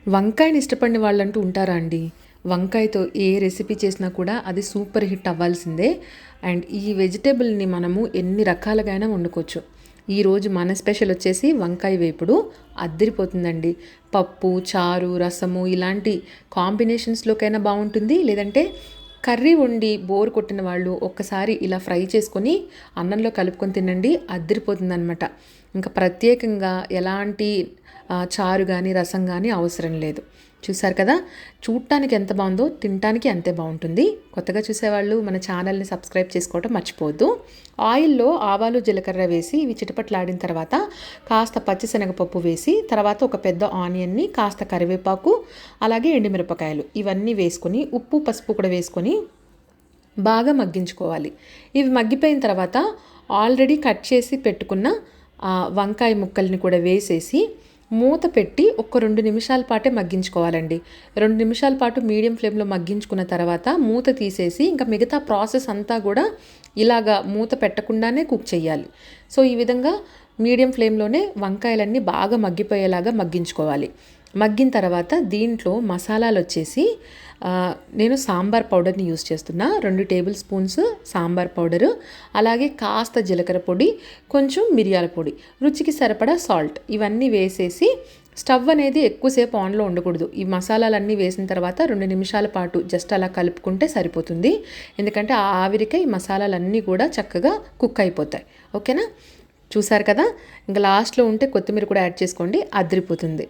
వంకాయని ఇష్టపడిన వాళ్ళంటూ ఉంటారా అండి? వంకాయతో ఏ రెసిపీ చేసినా కూడా అది సూపర్ హిట్ అవ్వాల్సిందే. అండ్ ఈ వెజిటేబుల్‌ని మనము ఎన్ని రకాలుగైనా వండుకోవచ్చు. ఈరోజు మన స్పెషల్ వచ్చేసి వంకాయ వేపుడు. అద్దిరిపోతుందండి. పప్పు, చారు, రసము ఇలాంటి కాంబినేషన్స్‌లోకైనా బావుంటుంది. లేదంటే కర్రీ వండి బోర్ కొట్టిన వాళ్ళు ఒక్కసారి ఇలా ఫ్రై చేసుకొని అన్నంలో కలుపుకొని తినండి. అద్దిరిపోతుందనమాట. ఇంకా ప్రత్యేకంగా ఎలాంటి చారు గానీ, రసం గానీ అవసరం లేదు. చూసారు కదా! చూడటానికి ఎంత బావుందో, తినటానికి అంతే బావుంటుంది. కొత్తగా చూసేవాళ్ళు మన ఛానల్‌ని సబ్స్క్రైబ్ చేసుకోవడం మర్చిపోవద్దు. ఆయిల్‌లో ఆవాలు, జీలకర్ర వేసి ఇవి చిటపటలాడిన తర్వాత కాస్త పచ్చిశనగపప్పు వేసి, తర్వాత ఒక పెద్ద ఆనియన్‌ని, కాస్త కరివేపాకు, అలాగే ఎండుమిరపకాయలు ఇవన్నీ వేసుకొని, ఉప్పు, పసుపు కూడా వేసుకొని బాగా మగ్గించుకోవాలి. ఇవి మగ్గిపోయిన తర్వాత ఆల్రెడీ కట్ చేసి పెట్టుకున్న వంకాయ ముక్కల్ని కూడా వేసేసి మూత పెట్టి ఒక 2 నిమిషాల పాటే మగ్గించుకోవాలండి. 2 నిమిషాల పాటు మీడియం ఫ్లేమ్‌లో మగ్గించుకున్న తర్వాత మూత తీసేసి ఇంకా మిగతా ప్రాసెస్ అంతా కూడా ఇలాగా మూత పెట్టకుండానే కుక్ చేయాలి. సో, ఈ విధంగా మీడియం ఫ్లేమ్‌లోనే వంకాయలన్నీ బాగా మగ్గిపోయేలాగా మగ్గించుకోవాలి. మగ్గిన తర్వాత దీంట్లో మసాలాలొచ్చేసి నేను సాంబార్ పౌడర్‌ని యూజ్ చేస్తున్నా. 2 టేబుల్ స్పూన్స్ సాంబార్ పౌడరు, అలాగే కాస్త జీలకర్ర పొడి, కొంచెం మిరియాల పొడి, రుచికి సరిపడా సాల్ట్ ఇవన్నీ వేసేసి స్టవ్ అనేది ఎక్కువసేపు ఆన్‌లో ఉండకూడదు. ఈ మసాలాలన్నీ వేసిన తర్వాత 2 నిమిషాల పాటు జస్ట్ అలా కలుపుకుంటే సరిపోతుంది. ఎందుకంటే ఆ ఆవిరికే ఈ మసాలాలన్నీ కూడా చక్కగా కుక్ అయిపోతాయి. ఓకేనా? చూసారు కదా! ఇంక లాస్ట్‌లో ఉంటే కొత్తిమీర కూడా యాడ్ చేసుకోండి. అదిరిపోతుంది.